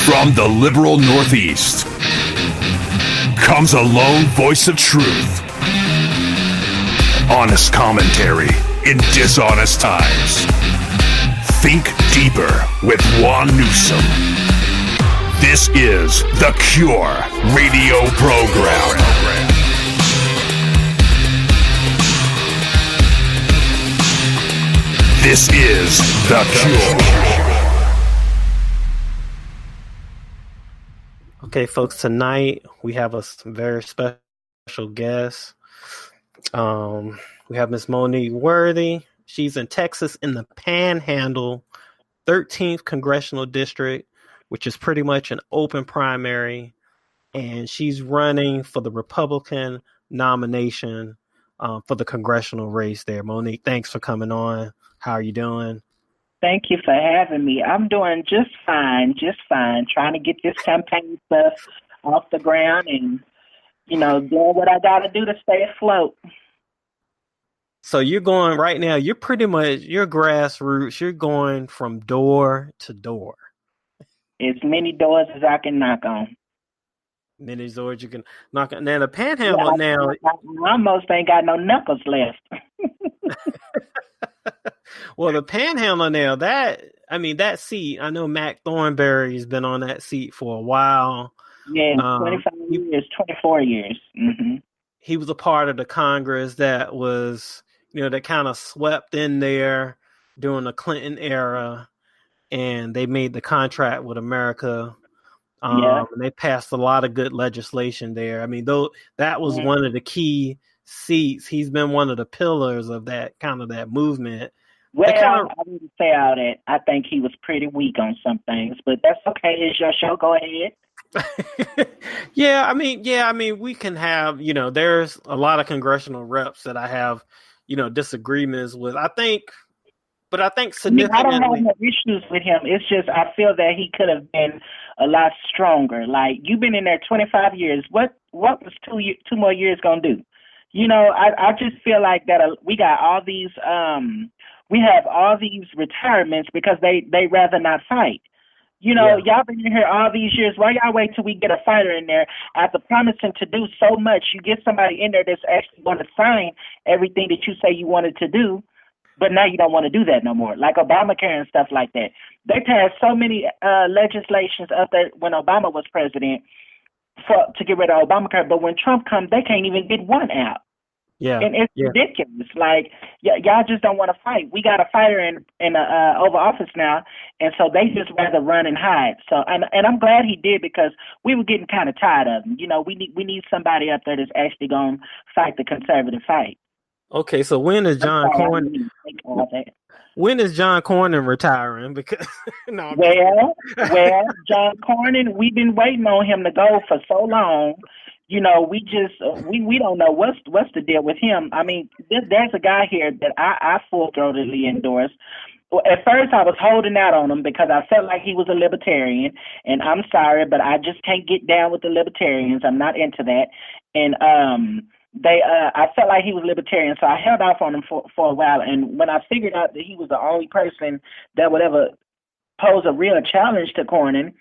From the liberal Northeast comes a lone voice of truth. Honest commentary in dishonest times. Think deeper with Juan Newsom. This is the Cure radio program. This is the Cure. Okay, folks, tonight we have a very special guest. We have Miss Monique Worthy. She's in Texas in the Panhandle, 13th Congressional District, which is pretty much an open primary. And she's running for the Republican nomination for the congressional race there. Monique, thanks for coming on. How are you doing? Thank you for having me. I'm doing just fine, trying to get this campaign stuff off the ground and, doing what I got to do to stay afloat. So you're going right now, you're pretty much, you're grassroots, you're going from door to door. As many doors as I can knock on. Many doors you can knock on. Now the Panhandle now. I almost ain't got no knuckles left. Well, the Panhandle now, that seat, I know Mac Thornberry's been on that seat for a while. Yeah, 24 years. Mm-hmm. He was a part of the Congress that was, that kind of swept in there during the Clinton era, and they made the contract with America. And they passed a lot of good legislation there. I mean, though that was one of the key seats. He's been one of the pillars of that movement. Well, I wouldn't say all that. I think he was pretty weak on some things, but that's okay. It's your show. Go ahead. Yeah, we can have, there's a lot of congressional reps that I have, disagreements with. I think significantly. I don't have no issues with him. It's just I feel that he could have been a lot stronger. Like, you've been in there 25 years. What was 2 more years gonna do? I just feel like that we got all these we have all these retirements because they rather not fight. Y'all been in here all these years. Why y'all wait till we get a fighter in there after promising to do so much? You get somebody in there that's actually going to sign everything that you say you wanted to do, but now you don't want to do that no more, like Obamacare and stuff like that. They passed so many legislations up there when Obama was president to get rid of Obamacare, but when Trump comes, they can't even get one out. Yeah, and it's ridiculous. Like, y'all just don't want to fight. We got a fighter in Oval Office now, and so they just rather run and hide. So, and I'm glad he did, because we were getting kind of tired of him. We need somebody up there that's actually going to fight the conservative fight. Okay, so when is John Cornyn? When is John Cornyn retiring? Because well, John Cornyn, we've been waiting on him to go for so long. We don't know what's the deal with him. I mean, there's a guy here that I full-throatedly endorse. Well, at first I was holding out on him because I felt like he was a libertarian, and I'm sorry, but I just can't get down with the libertarians. I'm not into that. And I felt like he was libertarian, so I held off on him for a while. And when I figured out that he was the only person that would ever pose a real challenge to Cornyn,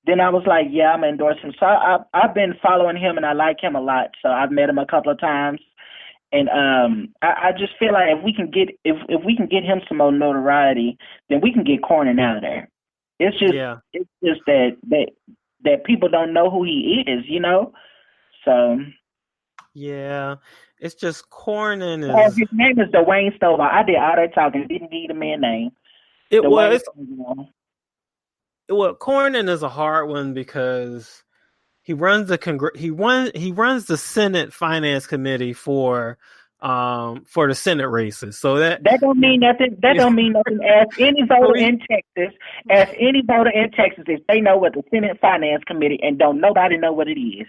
then I was like, yeah, I'm going to endorse him. So I've been following him, and I like him a lot. So I've met him a couple of times. And I just feel like if we can get him some more notoriety, then we can get Cornyn out of there. It's just that people don't know who he is, So yeah, it's just Cornyn is. His name is Dwayne Stovall. I did all that talking. Didn't need a man name. It was. Well, Cornyn is a hard one because he runs the Senate Finance Committee for the Senate races. So that don't mean nothing. That don't mean nothing. Ask any voter in Texas. If they know what the Senate Finance Committee, and don't nobody know what it is.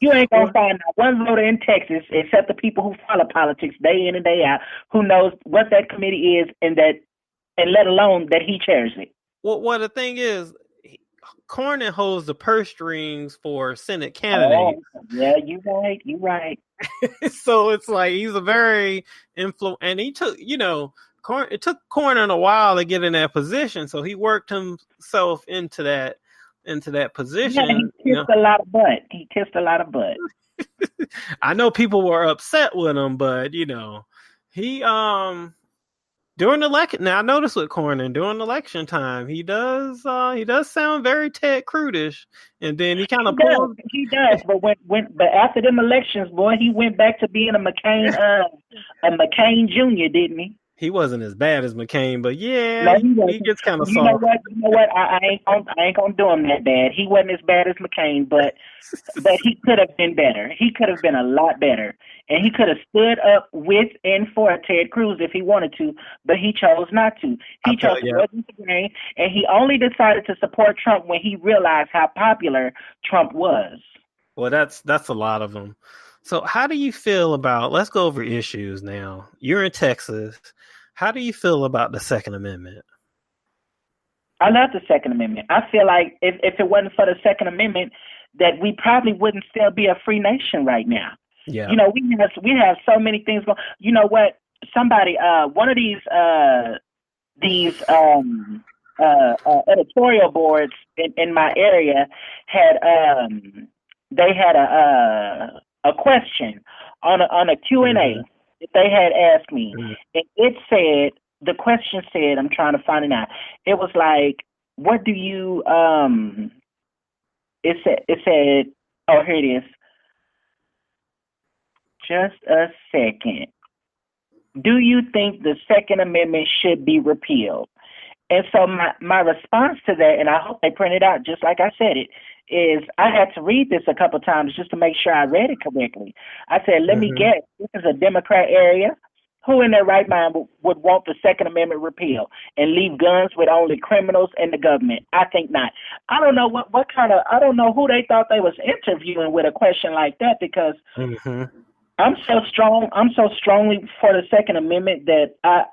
You ain't gonna find out one voter in Texas, except the people who follow politics day in and day out, who knows what that committee is, and let alone that he chairs it. Well, the thing is, Cornyn holds the purse strings for Senate candidates. Oh, yeah, you're right. So it's like he's a very and he took, it took Cornyn a while to get in that position, so he worked himself into that into that position. Yeah, he kissed a lot of butt. He kissed a lot of butt. I know people were upset with him, but he during the election. Now I noticed with Cornyn during election time, he does sound very Ted Cruz-ish, and then he kind of pulls. He does, but but after them elections, boy, he went back to being a McCain Jr., didn't he? He wasn't as bad as McCain, but yeah, no, he gets kind of soft. You know what? I ain't gonna do him that bad. He wasn't as bad as McCain, but he could have been better. He could have been a lot better, and he could have stood up with and for Ted Cruz if he wanted to, but he chose not to. He chose to wasn't the grain, and he only decided to support Trump when he realized how popular Trump was. Well, that's a lot of them. So how do you feel about? Let's go over issues now. You're in Texas. How do you feel about the Second Amendment? I love the Second Amendment. I feel like if it wasn't for the Second Amendment, that we probably wouldn't still be a free nation right now. Yeah. You know, we have so many things going. You know what? Somebody, one of these editorial boards in my area had they had a question on a Q&A. Mm-hmm. They had asked me, and the question said, I'm trying to find it out. It was like, what do you, it said, oh, here it is. Just a second. Do you think the Second Amendment should be repealed? And so my response to that, and I hope they print it out just like I said it, is I had to read this a couple of times just to make sure I read it correctly. I said, let me guess, this is a Democrat area. Who in their right mind would want the Second Amendment repealed and leave guns with only criminals and the government? I think not. I don't know I don't know who they thought they was interviewing with a question like that, because I'm so strongly for the Second Amendment that I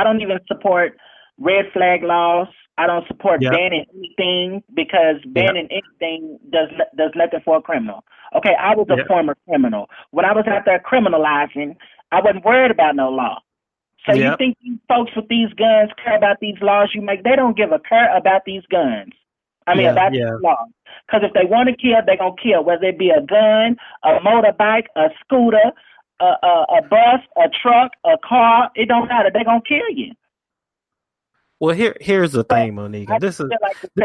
don't even support red flag laws. I don't support banning anything, because banning anything does nothing for a criminal. Okay, I was a former criminal. When I was out there criminalizing, I wasn't worried about no law. So you think these folks with these guns care about these laws you make? They don't give a care about these guns. About these laws. Because if they want to kill, they're going to kill, whether it be a gun, a motorbike, a scooter, a bus, a truck, a car. It don't matter. They're going to kill you. Well, here's the thing, Monique. This is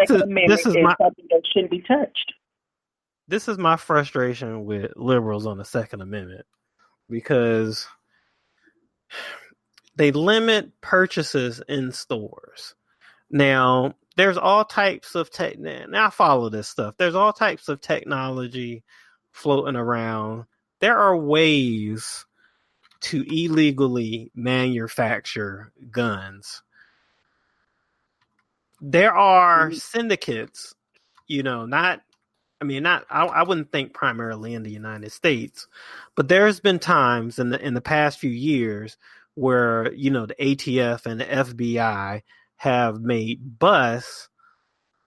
something that shouldn't be touched. This is my frustration with liberals on the Second Amendment, because they limit purchases in stores. Now, there's all types of now I follow this stuff. There's all types of technology floating around. There are ways to illegally manufacture guns. There are syndicates, I wouldn't think primarily in the United States, but there's been times in the past few years where, the ATF and the FBI have made busts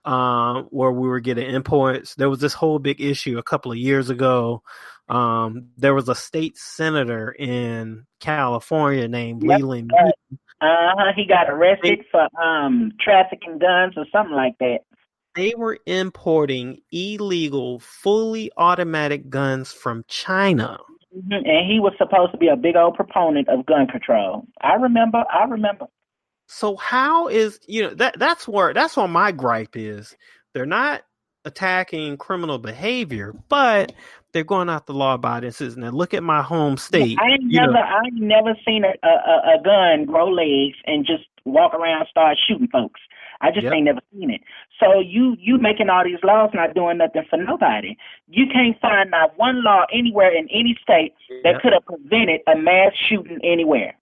where we were getting imports. There was this whole big issue a couple of years ago. There was a state senator in California named Leland. He got arrested for trafficking guns or something like that. They were importing illegal, fully automatic guns from China. And he was supposed to be a big old proponent of gun control. I remember. So how is, that's what my gripe is. They're not attacking criminal behavior, but they're going after law-abiding citizens. Now look at my home state. I ain't never seen a gun grow legs and just walk around and start shooting folks. I just ain't never seen it. So you making all these laws not doing nothing for nobody. You can't find not one law anywhere in any state that could have prevented a mass shooting anywhere.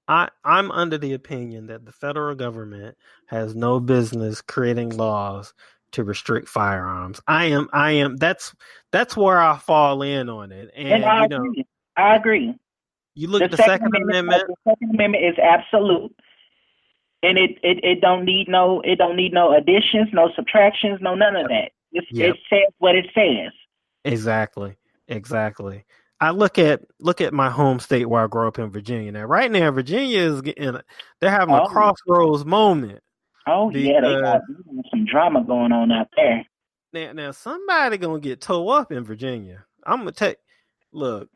I'm under the opinion that the federal government has no business creating laws to restrict firearms. I am. That's where I fall in on it. And I agree. You look at the Second Amendment. The Second Amendment is absolute, and it don't need no additions, no subtractions, no none of that. It says what it says. Exactly. I look at my home state where I grew up in Virginia. Now, right now, Virginia they're having a crossroads moment Oh yeah, they got some drama going on out there. Now somebody gonna get towed up in Virginia. I'm gonna take. Look,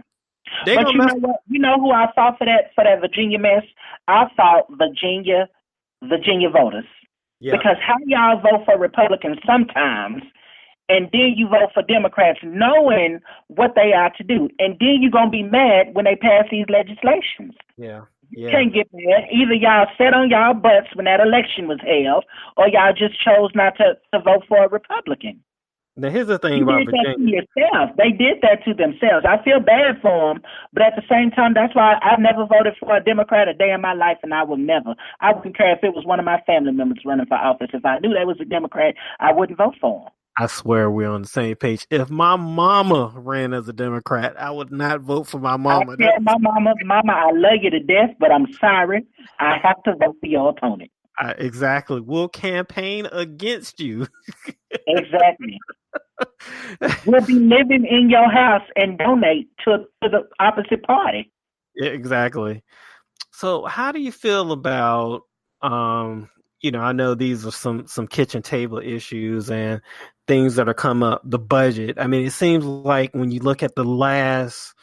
but you know what? You know who I fought for that Virginia mess? I fought Virginia voters. Yeah. Because how y'all vote for Republicans sometimes, and then you vote for Democrats knowing what they are to do, and then you're gonna be mad when they pass these legislations. Yeah. You can't get mad. Either y'all sat on y'all butts when that election was held, or y'all just chose not to vote for a Republican. Now, here's the thing about Virginia. They did that to themselves. I feel bad for them, but at the same time, that's why I've never voted for a Democrat a day in my life, and I will never. I wouldn't care if it was one of my family members running for office. If I knew they was a Democrat, I wouldn't vote for them. I swear we're on the same page. If my mama ran as a Democrat, I would not vote for my mama. I tell my mama, I love you to death, but I'm sorry. I have to vote for your opponent. Exactly. We'll campaign against you. Exactly. We'll be living in your house and donate to the opposite party. Yeah, exactly. So how do you feel about, I know these are some kitchen table issues and things that are come up, the budget. I mean, it seems like when you look at the last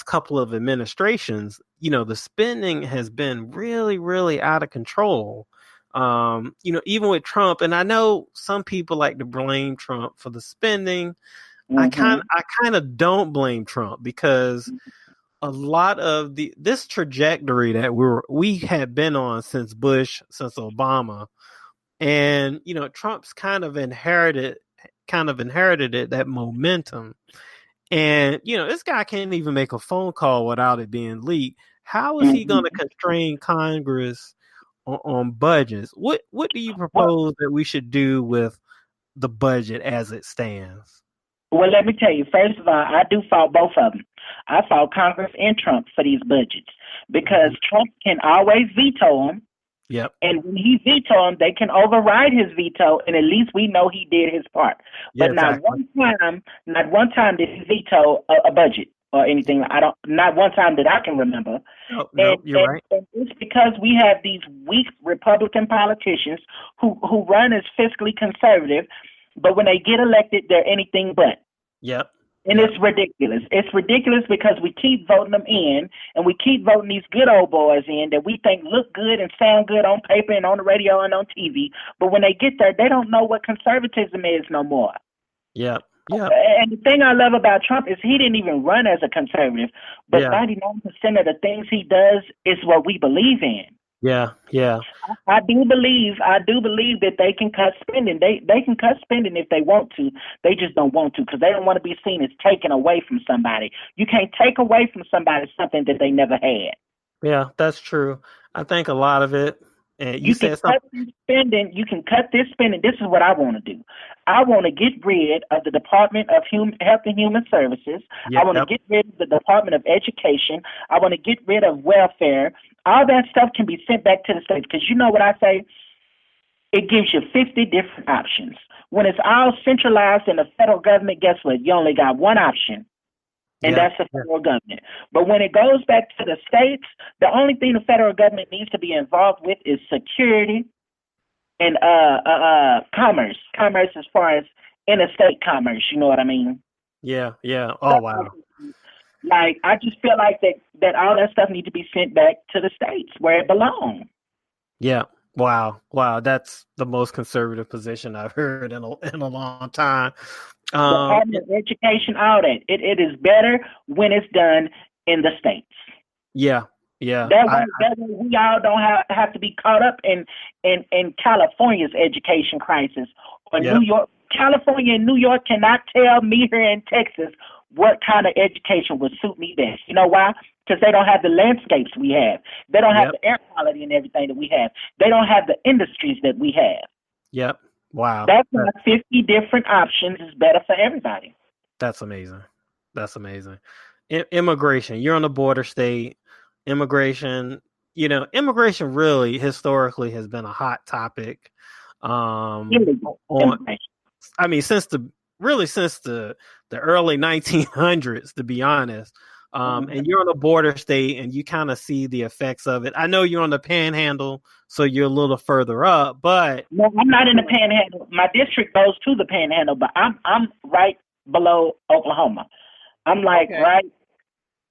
couple of administrations, the spending has been really, really out of control. Even with Trump, and I know some people like to blame Trump for the spending. Mm-hmm. I kind of don't blame Trump because a lot of this trajectory that we had been on since Bush, since Obama, and Trump's kind of inherited it, that momentum. And this guy can't even make a phone call without it being leaked. How is he going to constrain Congress on budgets? What do you propose that we should do with the budget as it stands? Well, let me tell you, first of all, I do fault both of them. I fault Congress and Trump for these budgets because Trump can always veto them. Yep. And when he vetoes them, they can override his veto, and at least we know he did his part. But not one time did he veto a budget or anything. Not one time that I can remember. No, you're right. And it's because we have these weak Republican politicians who run as fiscally conservative, but when they get elected, they're anything but. Yep. And it's ridiculous. It's ridiculous because we keep voting them in, and we keep voting these good old boys in that we think look good and sound good on paper and on the radio and on TV. But when they get there, they don't know what conservatism is no more. Yeah. Yeah. And the thing I love about Trump is he didn't even run as a conservative, but 99% of the things he does is what we believe in. Yeah, yeah. I do believe that they can cut spending. They can cut spending if they want to. They just don't want to because they don't want to be seen as taken away from somebody. You can't take away from somebody something that they never had. Yeah, that's true. I think a lot of it. And you can cut this spending. You can cut this spending. This is what I want to do. I want to get rid of the Department of Health and Human Services. I want to get rid of the Department of Education. I want to get rid of welfare. All that stuff can be sent back to the states because you know what I say? It gives you 50 different options. When it's all centralized in the federal government, guess what? You only got one option. And that's the federal government. But when it goes back to the states, the only thing the federal government needs to be involved with is security and commerce. Commerce as far as interstate commerce, you know what I mean? Yeah, yeah. Oh, wow. Like, I just feel like that all that stuff needs to be sent back to the states where it belongs. Yeah. Wow. That's the most conservative position I've heard in a long time. Department of Education, all that. It is better when it's done in the states. Yeah, yeah. That way we all don't have to be caught up in California's education crisis or New York. California and New York cannot tell me here in Texas what kind of education would suit me best. You know why? Because they don't have the landscapes we have. They don't have the air quality and everything that we have. They don't have the industries that we have. Yep. Wow. That's why 50 different options is better for everybody. That's amazing. Immigration. You're on a border state. Immigration really historically has been a hot topic. Since the early 1900s, to be honest. And you're on a border state, and you kind of see the effects of it. I know you're on the Panhandle, so you're a little further up, but no, I'm not in the Panhandle. My district goes to the Panhandle, but I'm right below Oklahoma. I'm like right.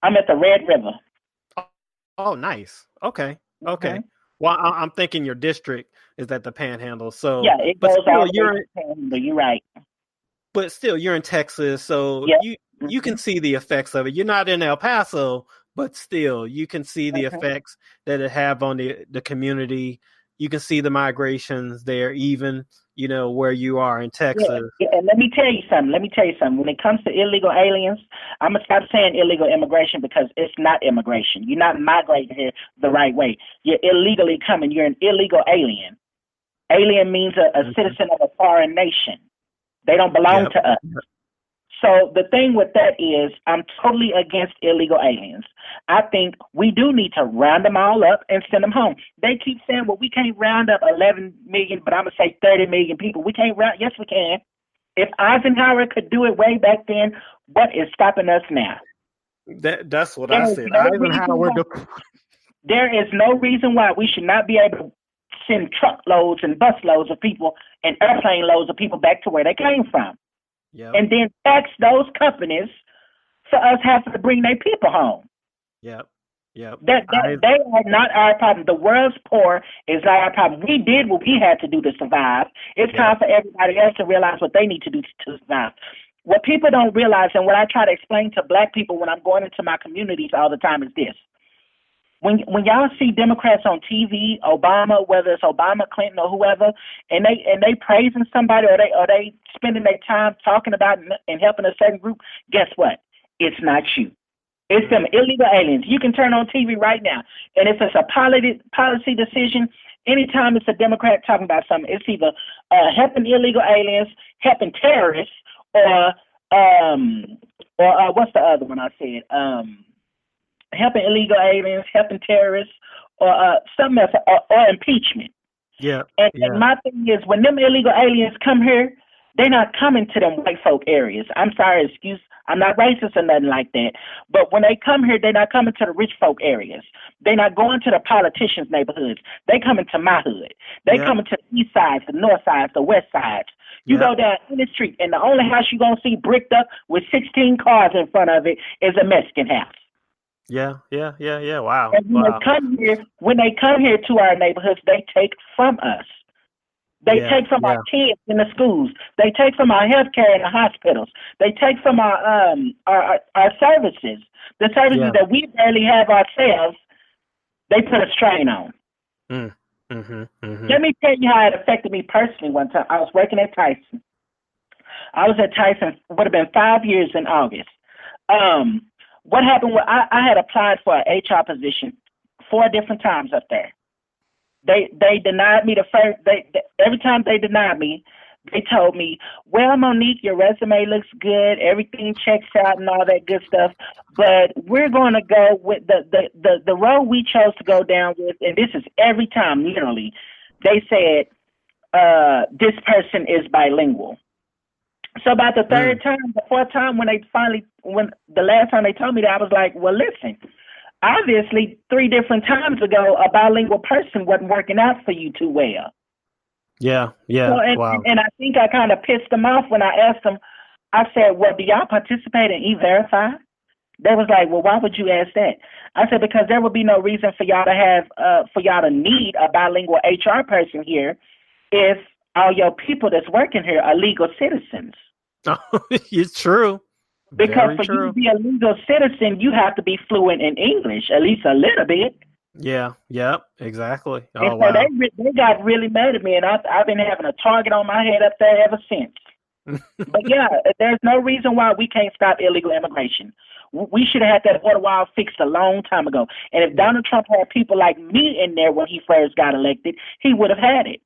I'm at the Red River. Oh, nice. Okay. Well, I'm thinking your district is at the Panhandle, so yeah, it goes still, all the way to the Panhandle. You're right. But still, you're in Texas, so you can see the effects of it. You're not in El Paso, but still, you can see the effects that it have on the community. You can see the migrations there, even where you are in Texas. Yeah, and let me tell you something. When it comes to illegal aliens, I'm gonna stop saying illegal immigration because it's not immigration. You're not migrating here the right way. You're illegally coming. You're an illegal alien. Alien means a citizen of a foreign nation. They don't belong to us. So the thing with that is I'm totally against illegal aliens. I think we do need to round them all up and send them home. They keep saying, well, we can't round up 11 million, but I'm going to say 30 million people. We can't round. Yes, we can. If Eisenhower could do it way back then, what is stopping us now? That's what I said. There is no reason why we should not be able to send truckloads and busloads of people and airplane loads of people back to where they came from. Yep. And then tax those companies for us having to bring their people home. Yep. They are not our problem. The world's poor is not our problem. We did what we had to do to survive. It's time for everybody else to realize what they need to do to survive. What people don't realize, and what I try to explain to Black people when I'm going into my communities all the time, is this. When y'all see Democrats on TV, Obama, whether it's Obama, Clinton, or whoever, and they praising somebody or they spending their time talking about and helping a certain group, guess what? It's not you. It's them illegal aliens. You can turn on TV right now, and if it's a policy decision, anytime it's a Democrat talking about something, it's either helping illegal aliens, helping terrorists, or what's the other one I said? Helping illegal aliens, helping terrorists, or something else, or impeachment. Yeah. And my thing is, when them illegal aliens come here, they're not coming to them white folk areas. I'm sorry, I'm not racist or nothing like that. But when they come here, they're not coming to the rich folk areas. They're not going to the politicians' neighborhoods. They coming to my hood. They coming to the east sides, the north sides, the west sides. You go down in the street, and the only house you're going to see bricked up with 16 cars in front of it is a Mexican house. Yeah. Wow. And when they come here to our neighborhoods, they take from us. They take from our kids in the schools. They take from our healthcare in the hospitals. They take from our services, the services that we barely have ourselves. They put a strain on. Let me tell you how it affected me personally. One time, I was working at Tyson. I was at Tyson. Would have been 5 years in August. What happened was I had applied for an HR position 4 different times up there. They denied me every time they denied me, they told me, well, Monique, your resume looks good, everything checks out and all that good stuff, but we're going to go with the road we chose to go down with, and this is every time, literally, they said, this person is bilingual. So about the third time, the fourth time, when the last time they told me that, I was like, well, listen, obviously 3 different times ago, a bilingual person wasn't working out for you too well. Yeah. So, Wow. And I think I kind of pissed them off when I asked them, I said, well, do y'all participate in E-Verify? They was like, well, why would you ask that? I said, because there would be no reason for y'all to have, for y'all to need a bilingual HR person here if all your people that's working here are legal citizens. It's true. Because for you to be a legal citizen, you have to be fluent in English, at least a little bit. Yeah, exactly. And so they got really mad at me, and I've been having a target on my head up there ever since. But yeah, there's no reason why we can't stop illegal immigration. We should have had that border wall fixed a long time ago. And if Donald Trump had people like me in there when he first got elected, he would have had it.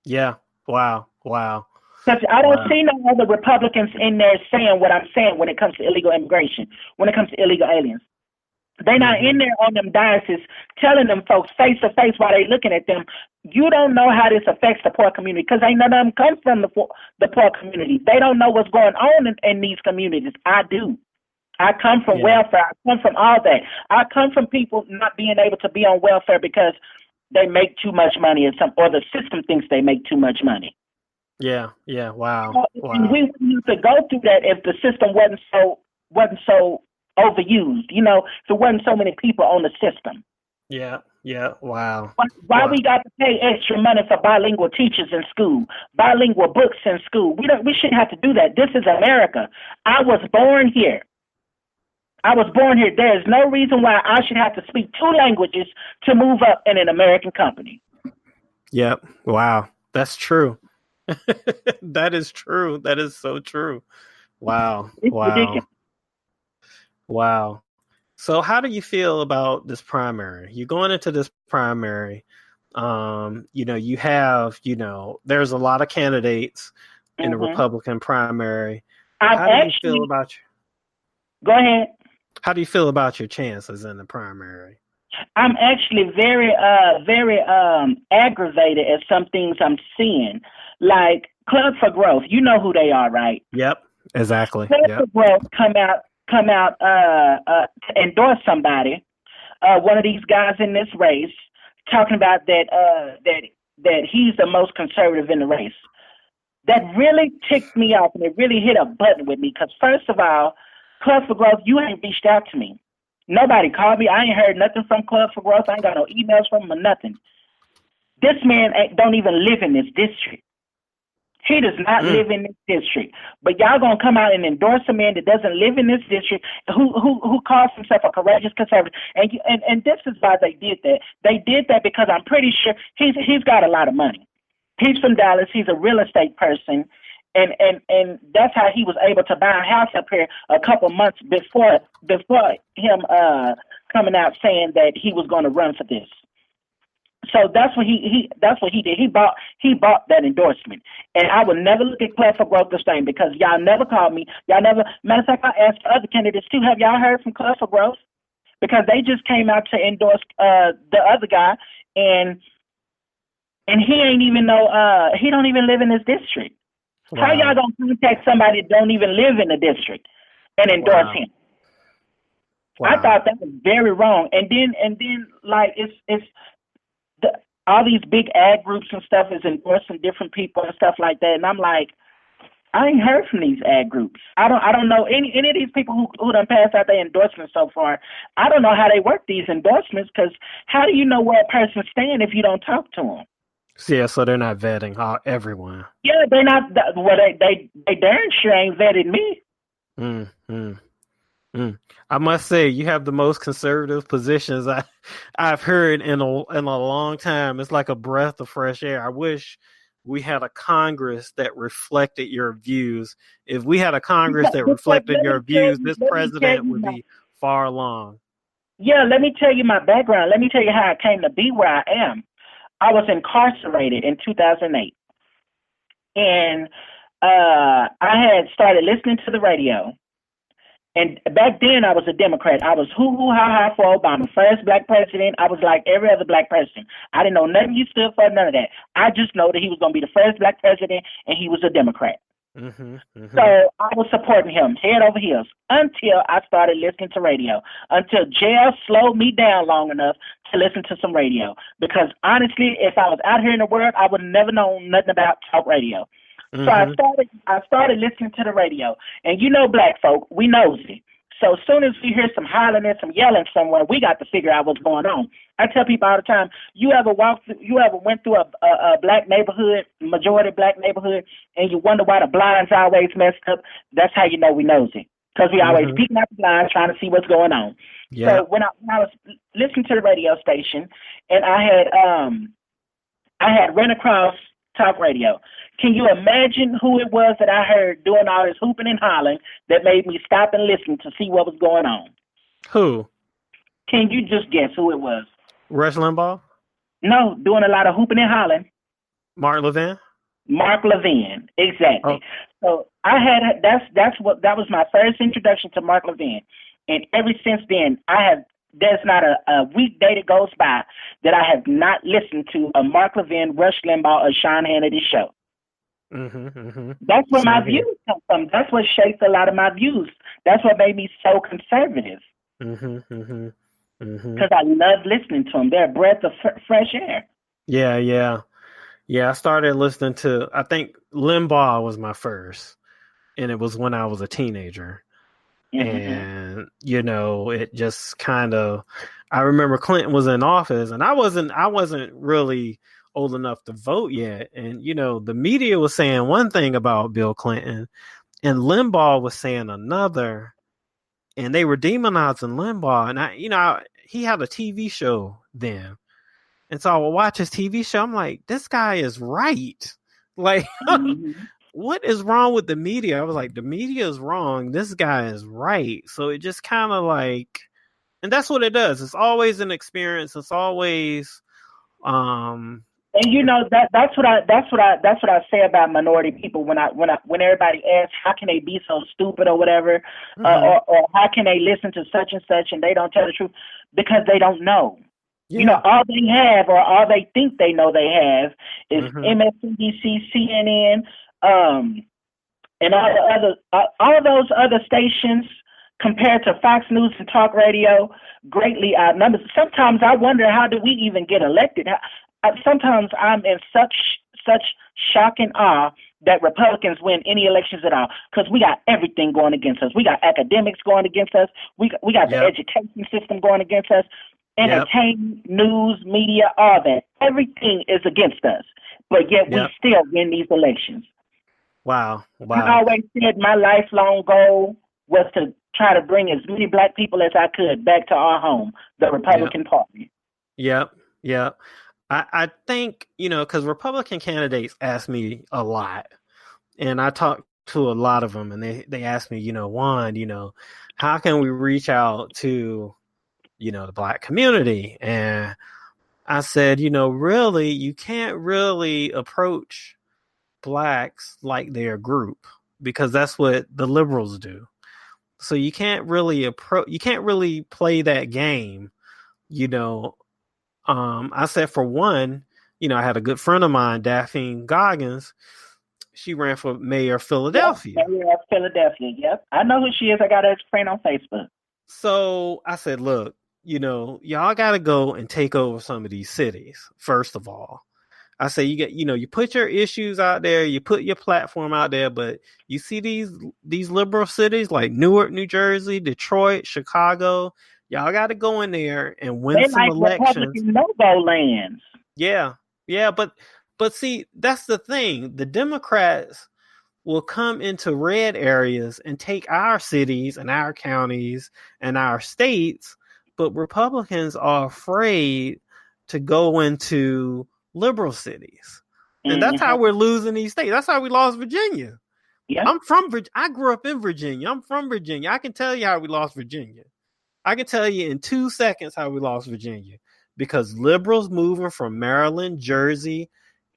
Yeah. Wow. Because I don't see no other Republicans in there saying what I'm saying when it comes to illegal immigration, when it comes to illegal aliens. They're not in there on them dioceses telling them folks face to face while they looking at them, you don't know how this affects the poor community, because ain't none of them come from the poor community. They don't know what's going on in these communities. I do. I come from welfare. I come from all that. I come from people not being able to be on welfare because they make too much money, or the system thinks they make too much money. Yeah. Wow. And we wouldn't have to go through that if the system wasn't so overused. If there wasn't so many people on the system. Yeah. Wow. Why we got to pay extra money for bilingual teachers in school, bilingual books in school? We shouldn't have to do that. This is America. I was born here. There is no reason why I should have to speak 2 languages to move up in an American company. Yep. Wow. That's true. That is true. That is so true. Wow. It's ridiculous. Wow. So how do you feel about this primary? You're going into this primary. You have, there's a lot of candidates in the Republican primary. How do you feel about Go ahead. How do you feel about your chances in the primary? I'm actually very aggravated at some things I'm seeing, like Club for Growth. You know who they are, right? Yep, exactly. Club for Growth come out to endorse somebody, one of these guys in this race, talking about that he's the most conservative in the race. That really ticked me off, and it really hit a button with me. Because first of all, Club for Growth, you ain't reached out to me. Nobody called me. I ain't heard nothing from Club for Growth. I ain't got no emails from him or nothing. This man don't even live in this district. He does not live in this district. But y'all gonna come out and endorse a man that doesn't live in this district, who calls himself a courageous conservative. And this is why they did that. They did that because I'm pretty sure he's got a lot of money. He's from Dallas. He's a real estate person. And that's how he was able to buy a house up here a couple months before him coming out saying that he was going to run for this. So that's what he did. He bought that endorsement. And I would never look at Club for Growth the same because y'all never called me. Y'all never. Matter of fact, I asked other candidates too. Have y'all heard from Club for Growth? Because they just came out to endorse the other guy, and he ain't even he don't even live in this district. Wow. How y'all gonna contact somebody that don't even live in the district and endorse him? Wow. I thought that was very wrong. And then like it's all these big ad groups and stuff is endorsing different people and stuff like that. And I'm like, I ain't heard from these ad groups. I don't know any of these people who done passed out their endorsements so far. I don't know how they work these endorsements because how do you know where a person stand if you don't talk to them? Yeah, so they're not vetting everyone. Yeah, they're not. Well, they darn sure ain't vetted me. I must say, you have the most conservative positions I've heard in a long time. It's like a breath of fresh air. I wish we had a Congress that reflected your views. If we had a Congress that reflected your views, this president would be far along. Yeah, let me tell you my background. Let me tell you how I came to be where I am. I was incarcerated in 2008, and I had started listening to the radio. And back then, I was a Democrat. I was hoo-hoo-ha-ha for Obama, first black president. I was like every other black person. I didn't know nothing you stood for, none of that. I just know that he was going to be the first black president, and he was a Democrat. So I was supporting him head over heels until I started listening to radio, until jail slowed me down long enough to listen to some radio. Because honestly, if I was out here in the world, I would have never known nothing about talk radio. So I started listening to the radio. And you know black folk, we nosy. So as soon as we hear some hollering and some yelling somewhere, we got to figure out what's going on. I tell people all the time, you ever went through a black neighborhood, majority black neighborhood, and you wonder why the blinds always messed up? That's how you know we nosy. Because we always peeking out the blinds trying to see what's going on. Yeah. So when I was listening to the radio station, and I had run across talk radio. Can you imagine who it was that I heard doing all this hooping and hollering that made me stop and listen to see what was going on? Who? Can you just guess who it was? Rush Limbaugh? No, doing a lot of hooping and hollering. Mark Levin? Mark Levin, exactly. Oh. So that was my first introduction to Mark Levin. And ever since then, there's not a weekday that goes by that I have not listened to a Mark Levin, Rush Limbaugh, or Sean Hannity show. That's where my Same here. views come from. That's what shapes a lot of my views. That's what made me so conservative. Because I love listening to them. They're a breath of fresh air. Yeah. I started listening to, I think Limbaugh was my first, and it was when I was a teenager. And it just kind of, I remember Clinton was in office, and I wasn't really old enough to vote yet. And the media was saying one thing about Bill Clinton, and Limbaugh was saying another, and they were demonizing Limbaugh. And he had a TV show then, and so I would watch his TV show. I'm like, this guy is right. Like, what is wrong with the media? I was like, the media is wrong. This guy is right. So it just kind of like, and that's what it does. It's always an experience. It's always, and that's what I say about minority people when everybody asks how can they be so stupid or whatever, or how can they listen to such and such and they don't tell the truth, because they don't know. Yeah. All they have, or all they think they know they have, is MSNBC, CNN, and all of those other stations, compared to Fox News and talk radio, greatly outnumbered. Sometimes I wonder, how do we even get elected? Sometimes I'm in such shock and awe that Republicans win any elections at all, because we got everything going against us. We got academics going against us. We got the education system going against us. Entertainment, news, media, all that. Everything is against us, but yet we still win these elections. Wow. I always said my lifelong goal was to try to bring as many black people as I could back to our home, the Republican Party. Yep. I think, because Republican candidates ask me a lot, and I talk to a lot of them, and they ask me, Juan, how can we reach out to, the black community? And I said, really, you can't really approach blacks like their group, because that's what the liberals do. So you can't really play that game, I said, for one, I had a good friend of mine, Daphne Goggins. She ran for mayor of Philadelphia. Yep, mayor of Philadelphia, yep. I know who she is. I got her as a friend on Facebook. So I said, look, y'all got to go and take over some of these cities, first of all. I say, you put your issues out there, you put your platform out there, but you see these liberal cities like Newark, New Jersey, Detroit, Chicago, y'all got to go in there and win some elections. Republican no-go lands. Yeah, but see, that's the thing. The Democrats will come into red areas and take our cities and our counties and our states, but Republicans are afraid to go into liberal cities. And that's how we're losing these states. That's how we lost Virginia. Yeah. I grew up in Virginia. I'm from Virginia. I can tell you how we lost Virginia. I can tell you in 2 seconds how we lost Virginia, because liberals moving from Maryland, Jersey,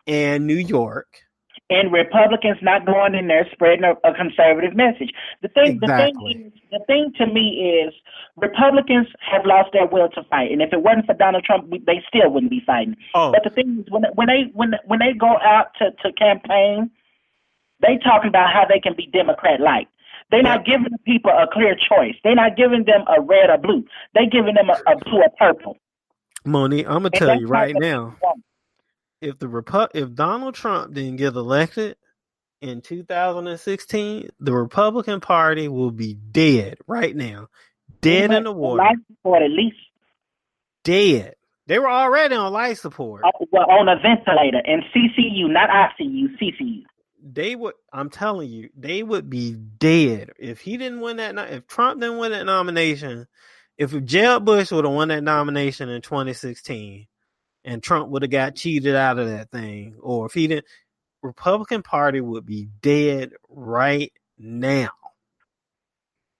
and New York. And Republicans not going in there spreading a conservative message. The thing to me is Republicans have lost their will to fight. And if it wasn't for Donald Trump, they still wouldn't be fighting. Oh. But the thing is, when they go out to campaign, they talking about how they can be Democrat-like. They're not giving the people a clear choice. They're not giving them a red or blue. They're giving them a blue or purple. Monique, I'm gonna tell you right now. If Donald Trump didn't get elected in 2016, the Republican Party will be dead right now. Dead in the water. Life support, at least. Dead. They were already on life support. Well, on a ventilator in CCU, not ICU, CCU. I'm telling you, they would be dead if he didn't win that. If Trump didn't win that nomination, if Jeb Bush would have won that nomination in 2016. And Trump would have got cheated out of that thing, or if he didn't, Republican Party would be dead right now.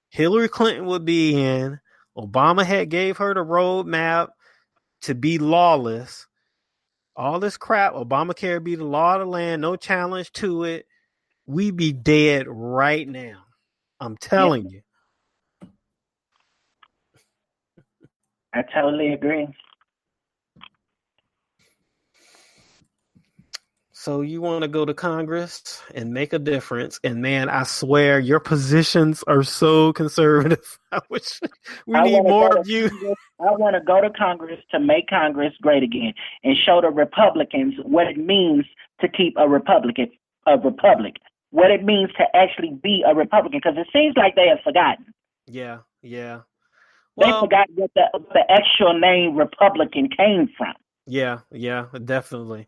Hillary Clinton would be in. Obama had gave her the roadmap to be lawless. All this crap, Obamacare be the law of the land, no challenge to it. We be dead right now. I'm telling you. I totally agree. So you want to go to Congress and make a difference. And man, I swear your positions are so conservative. I wish we need more of you. I want to go to Congress to make Congress great again and show the Republicans what it means to keep a republic, what it means to actually be a Republican, because it seems like they have forgotten. Yeah. They forgot what the actual name Republican came from. Yeah, definitely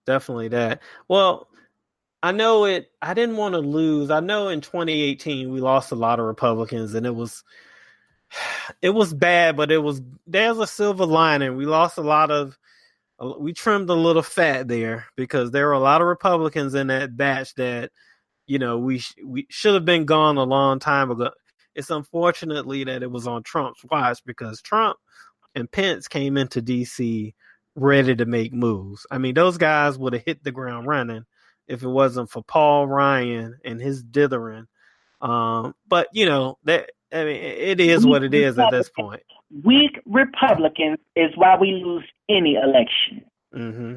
that. Well, I didn't want to lose. I know in 2018 we lost a lot of Republicans, and it was bad, but there's a silver lining. We trimmed a little fat there because there were a lot of Republicans in that batch that, we should have been gone a long time ago. It's unfortunately that it was on Trump's watch, because Trump and Pence came into DC ready to make moves. I mean, those guys would have hit the ground running if it wasn't for Paul Ryan and his dithering. But it is what it is at this point. Weak Republicans is why we lose any election,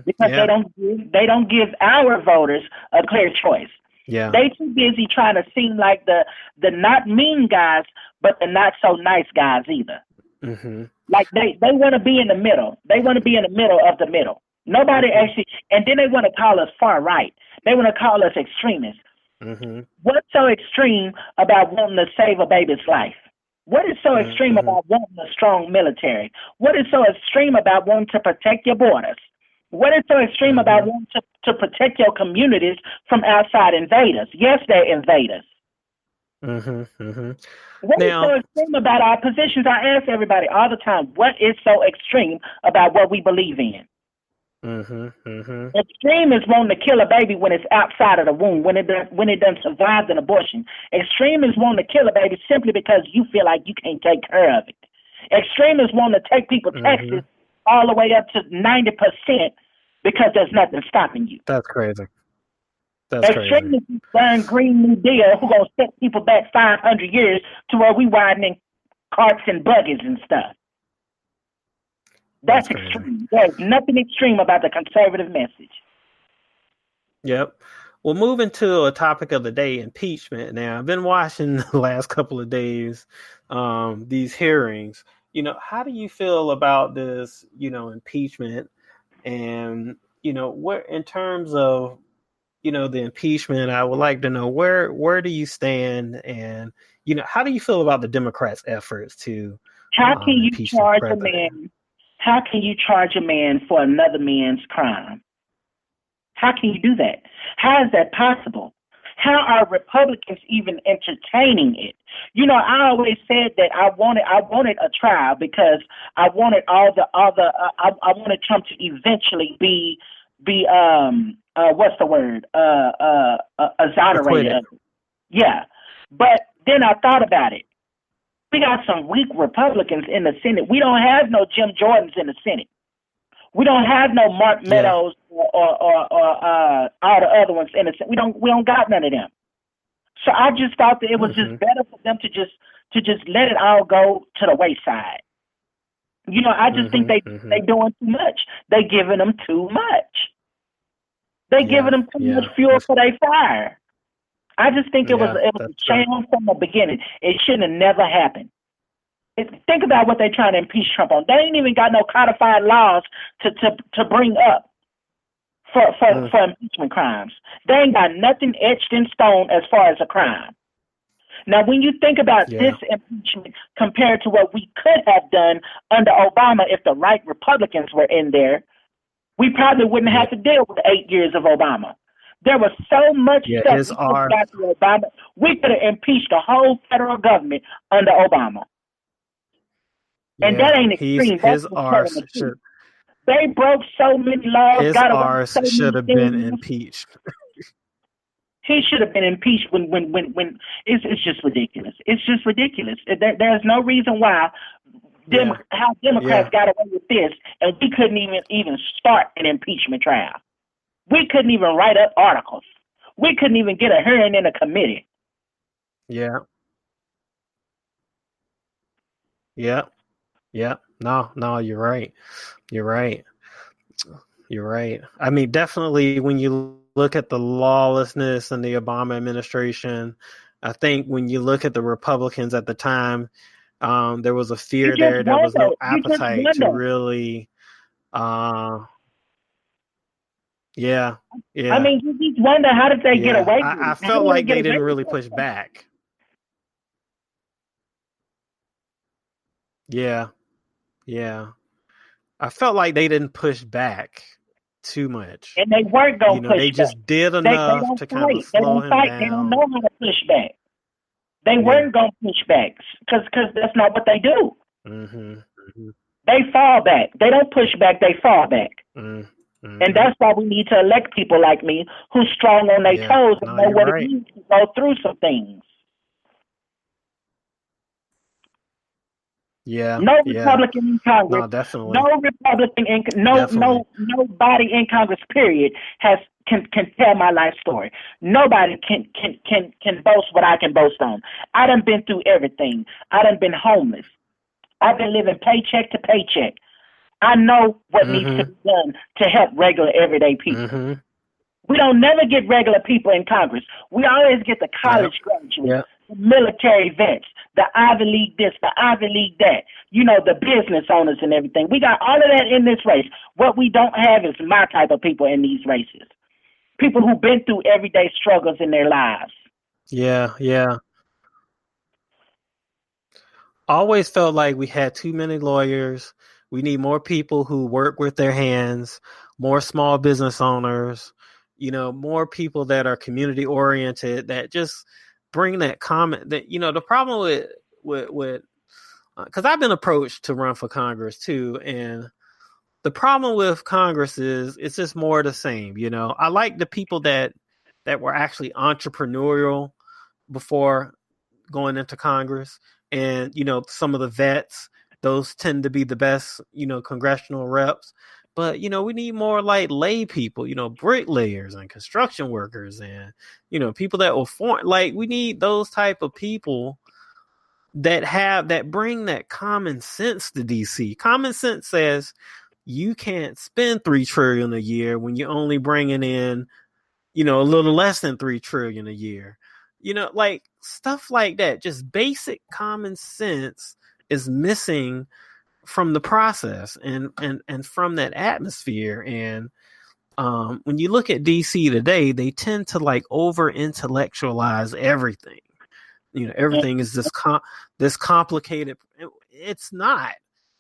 because they don't give our voters a clear choice. Yeah, they too busy trying to seem like the not mean guys, but the not so nice guys either. Like they want to be in the middle. They want to be in the middle of the middle. Nobody actually, and then they want to call us far right. They want to call us extremists. What's so extreme about wanting to save a baby's life? What is so extreme about wanting a strong military? What is so extreme about wanting to protect your borders? What is so extreme about wanting to protect your communities from outside invaders? Yes, they're invaders. What is so extreme about our positions? I ask everybody all the time, what is so extreme about what we believe in? Extreme is wanting to kill a baby when it's outside of the womb, when it done survived an abortion. Extreme is wanting to kill a baby simply because you feel like you can't take care of it. Extreme is wanting to take people taxes all the way up to 90% because there's nothing stopping you. That's crazy. Extreme is this darn Green New Deal who gonna set people back 500 years to where we riding in carts and buggies and stuff. That's extreme. There's nothing extreme about the conservative message. Yep. Well, moving to a topic of the day, impeachment. Now, I've been watching the last couple of days, these hearings. How do you feel about this, impeachment? And, where, in terms of, the impeachment, I would like to know where do you stand? And, how do you feel about the Democrats' efforts to How can you charge a man? How can you charge a man for another man's crime? How can you do that? How is that possible? How are Republicans even entertaining it? I always said that I wanted a trial because I wanted I wanted Trump to eventually be what's the word? Exonerated. Yeah. But then I thought about it. We got some weak Republicans in the Senate. We don't have no Jim Jordans in the Senate. We don't have no Mark Meadows or all the other ones in the Senate. We don't got none of them. So I just thought that it was just better for them to just let it all go to the wayside. I just think they doing too much. They giving them too much. They giving them too much fuel for their fire. I just think it was a shame from the beginning. It shouldn't have never happened. Think about what they're trying to impeach Trump on. They ain't even got no codified laws to bring up for impeachment crimes. They ain't got nothing etched in stone as far as a crime. Now, when you think about this impeachment compared to what we could have done under Obama if the right Republicans were in there, we probably wouldn't have to deal with 8 years of Obama. There was so much stuff we got through Obama. We could have impeached the whole federal government under Obama. And that ain't extreme. They broke so many laws. His arse should have been impeached. He should have been impeached when it's just ridiculous. It's just ridiculous. There's no reason why how Democrats got away with this, and we couldn't even start an impeachment trial. We couldn't even write up articles. We couldn't even get a hearing in a committee. Yeah. No, you're right. I mean, definitely when you look at the lawlessness in the Obama administration, I think when you look at the Republicans at the time, there was a fear there. There was no appetite to really, yeah. I mean, you just wonder, how did they get away with it? I felt like they didn't really push back. Yeah. I felt like they didn't push back too much. And they weren't going to push back. They just did enough to kind of slow him down. They don't know how to push back. They weren't going to push back because that's not what they do. They fall back. They don't push back. They fall back. And that's why we need to elect people like me who's strong on their toes and know what it means to go through some things. No Republican in Congress. No, definitely. No Republican in nobody in Congress. Period can tell my life story. Nobody can boast what I can boast on. I done been through everything. I done been homeless. I've been living paycheck to paycheck. I know what needs to be done to help regular everyday people. We don't never get regular people in Congress. We always get the college graduates, the military vets, the Ivy League this, the Ivy League that, the business owners and everything. We got all of that in this race. What we don't have is my type of people in these races. People who've been through everyday struggles in their lives. Yeah. Always felt like we had too many lawyers. We need more people who work with their hands, more small business owners, more people that are community oriented, that just bring that comment that, the problem with because I've been approached to run for Congress too. And the problem with Congress is it's just more of the same. I like the people that were actually entrepreneurial before going into Congress. And, some of the vets, those tend to be the best, congressional reps. But, we need more like lay people, bricklayers and construction workers and, people that will form, like we need those type of people that bring that common sense to DC. Common sense says you can't spend $3 trillion a year when you're only bringing in, a little less than $3 trillion a year. Like stuff like that. Just basic common sense is missing from the process and from that atmosphere. And when you look at DC today, they tend to like over intellectualize everything. Everything is this complicated. It's not.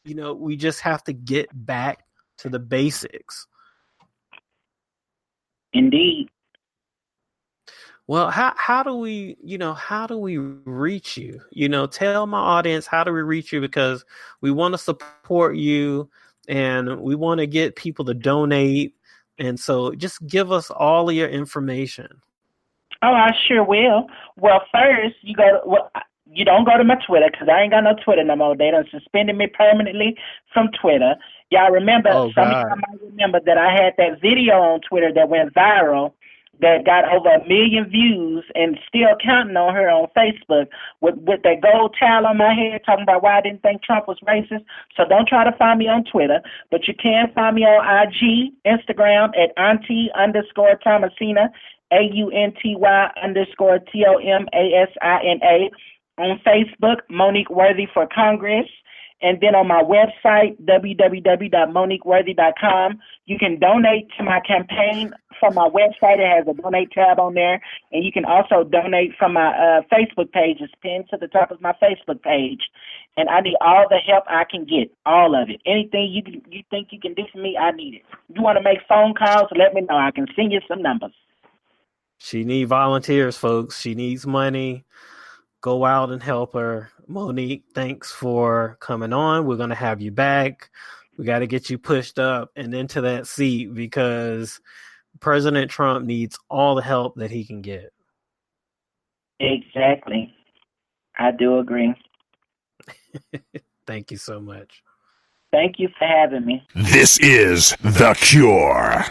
We just have to get back to the basics. Indeed. Well, how do we reach you? Tell my audience, how do we reach you? Because we want to support you and we want to get people to donate. And so just give us all of your information. Oh, I sure will. Well, first, you don't go to my Twitter because I ain't got no Twitter no more. They done suspended me permanently from Twitter. Y'all remember, some of y'all might remember that I had that video on Twitter that went viral that got over 1 million views and still counting on her on Facebook with that gold towel on my head talking about why I didn't think Trump was racist. So don't try to find me on Twitter, but you can find me on IG, Instagram at Auntie_Thomasina, AUNTY_TOMASINA. On Facebook, Monique Worthy for Congress. And then on my website, www.moniqueworthy.com, you can donate to my campaign from my website. It has a donate tab on there. And you can also donate from my Facebook page. It's pinned to the top of my Facebook page. And I need all the help I can get, all of it. Anything you think you can do for me, I need it. If you want to make phone calls, let me know. I can send you some numbers. She needs volunteers, folks. She needs money. Go out and help her. Monique, thanks for coming on. We're going to have you back. We got to get you pushed up and into that seat because President Trump needs all the help that he can get. Exactly. I do agree. Thank you so much. Thank you for having me. This is The Cure.